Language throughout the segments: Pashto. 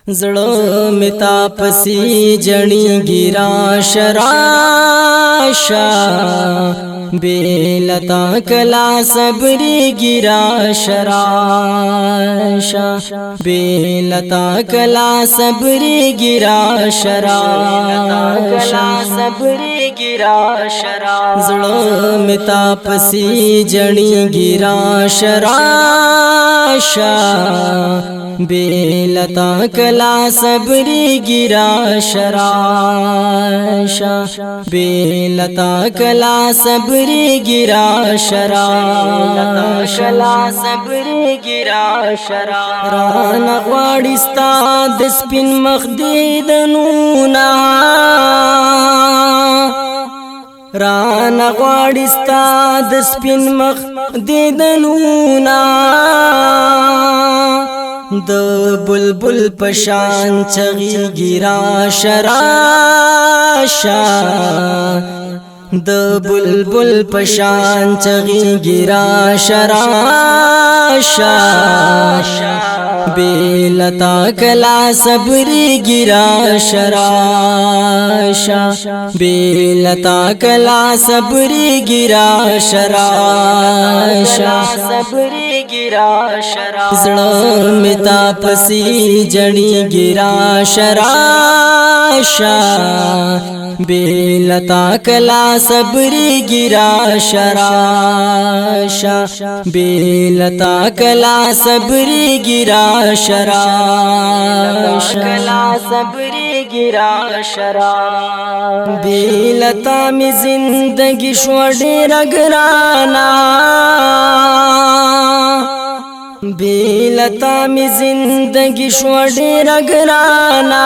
زړه می تاپسی جړی ګیرا شراشا بیلتا کلا صبری ګیرا شراشا بیلتا کلا صبری ګیرا شراشا صبری ګیرا شراشا زړه می تاپسی جړی ګیرا شراشا بیلتا کلا صبری ګیرا شراشا بیلتا کلا صبری ګیرا شراشا صبری ګیرا شراشا ران غواړي ستا د سپین مخ دیدنونا ران غواړي ستا د سپین مخ دیدنونا د بلبل پشان چغی ګیرا شراشا د بلبل پشان چغی ګیرا شراشا بیلتا کلا صبری ګیرا شراشا بیلتا کلا صبری ګیرا شراشا صبری ګیرا شراشا زړه می تاپسی جړی ګیرا شراشا بیلتا کلا صبری ګیرا شراشا بیلتا کلا صبری ګیرا شراشا کلا صبری ګیرا شراشا بیلتا می زندگی شو ډیر ګرانا بیلتا می زندگی شو ډیر ګرانا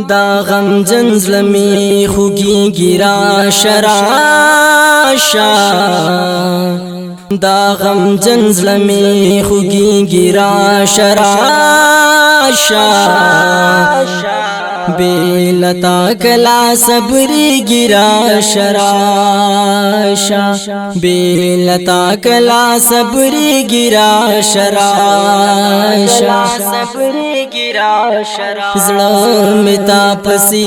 دا غم جنزلمی خوگی گیرا شراشا دا غم جنزلمی خوگی گیرا شراشا بیلتا کلا صبری گیرا شراشا بیلتا کلا صبری گیرا شراشا صبری گیرا شراشا زړه می تاپسی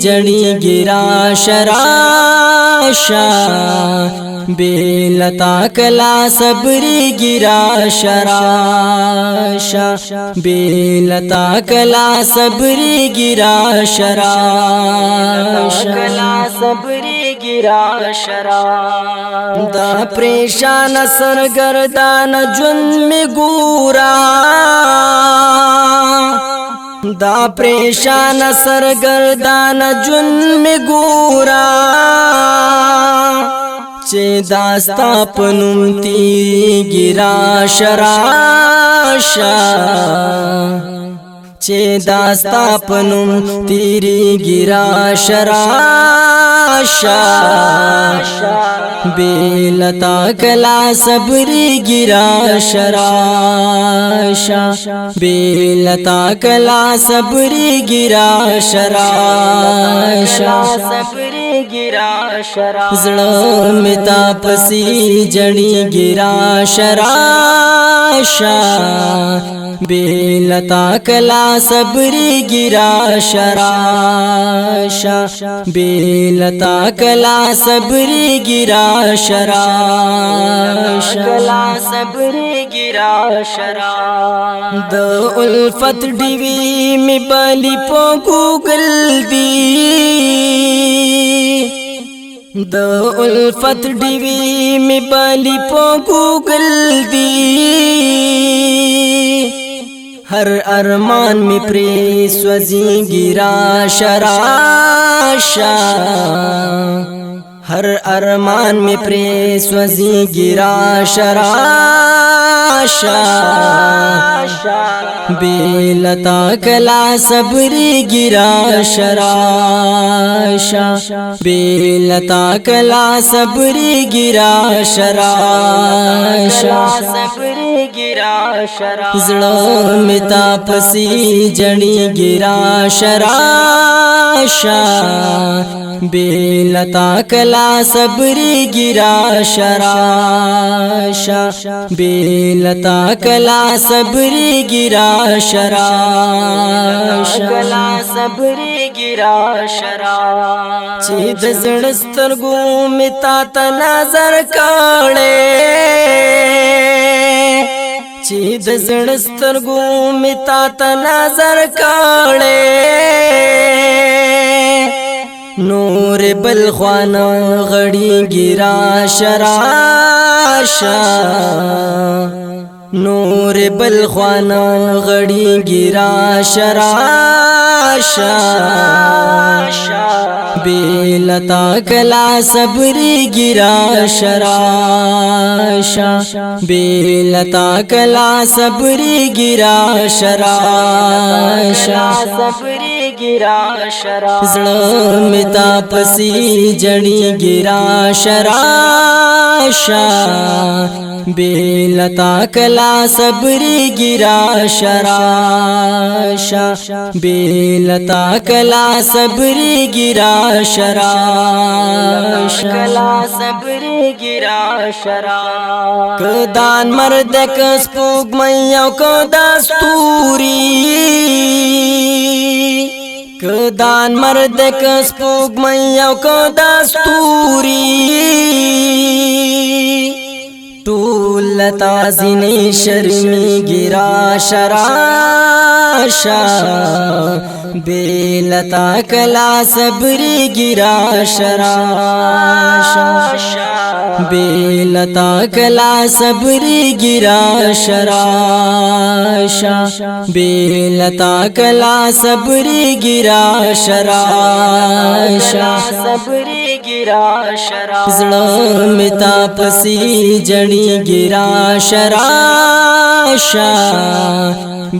جړی گیرا شراشا بیلتا کلا صبری گیرا شراشا بیلتا کلا صبری گیرا شراشا کلا صبری گیرا شراشا دا پریشان سرگردان جن می ګورا دا پریشان سرگردان جن می ګورا چه داستا پنوم تیری گیرا شراشا چه داستا پنوم تیری گیرا شراشا بیلتا کلا صبری گیرا شراشا بیلتا کلا صبری گیرا شراشا صبری گیرا شراشا زړه می تاپسی جړی گیرا شراشا بیلتا کلا صبری گیرا شراشا بیلتا کلا صبری گیرا شراشا کلا صبری گیرا شراشا د الفت ډیوی می بلی په ګوګل دی د الفت ډیوی می بلی په ګوګل دی ہر ارمان می پری سوزی گیرا شراشا ہر ارمان می پری سوزی گیرا شراشا بیلتا کلا صبری گیرا شراشا بیلتا کلا صبری گیرا شراشا صبری گیرا شراشا زړه می تاپسی جړی گیرا شراشا बेलता कला सबरी गिरा शराशा बेलता कला सबरी गिरा शराशा कला सबरी गिरा शरा चीद जड़स्तर मिता नजर काड़े चीद जड़स्तर मिता नजर काड़े नूर बलख्वाना घड़ी गिरा शराशा नूर बलख्वाना घड़ी गिरा शराशा बेलता कला सबरी गिरा शराशा बेलता कला सबरी गिरा शराशा सबरी गिरा शरा मिता पसी जड़ी गिरा शराशा बेलता कला सबरी गिरा शराशा बेलता कला सबरी गिरा शराशा कला सबरी गिरा शरा कदान मर्द कस्पूक मैया को दस्तूरी कदान मर्द कस्पूक मैया को दस्तूरी टूल ताज़िने शर्मी गिरा शराशा बेलता कला सबरी गिरा शराशा बेलता कला सबरी गिरा शराशा बेलता कला सबरी गिरा शराशा सबरी गिरा शरा मिता पसी जड़ी गिरा शराशा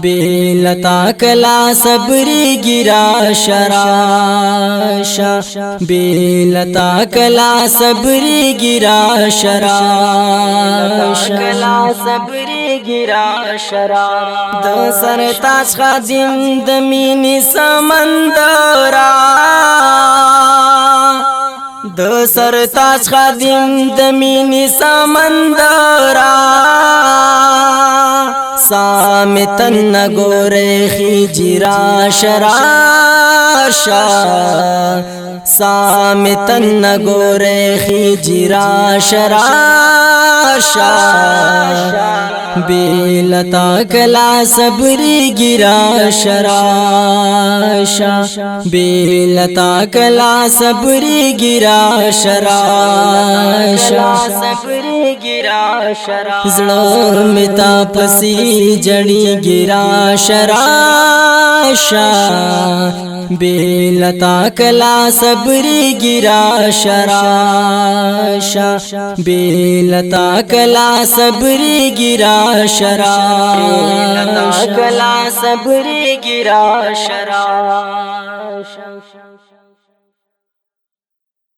बेलता कला सबरी गिरा शराशा बेलता कला सबरी गिरा शराशा कला सबरी गिरा शरा द सरताज खादिम दमीनी समंदरा द सरताज खादिम दमीनी समंदरा सामितन गोरे खिजिरा शराशा सामितन गोरे खिजिरा शराशा बेलता कला सबरी गिरा शराशा बेलता कला सबरी गिरा शराशा सबरी गिरा शरा मिता पसी जड़ी गिरा शराशा बेलता कला सबरी गिरा शराशा बेलता कला सबरी गिरा शराशा कला सबरी गिरा शराशा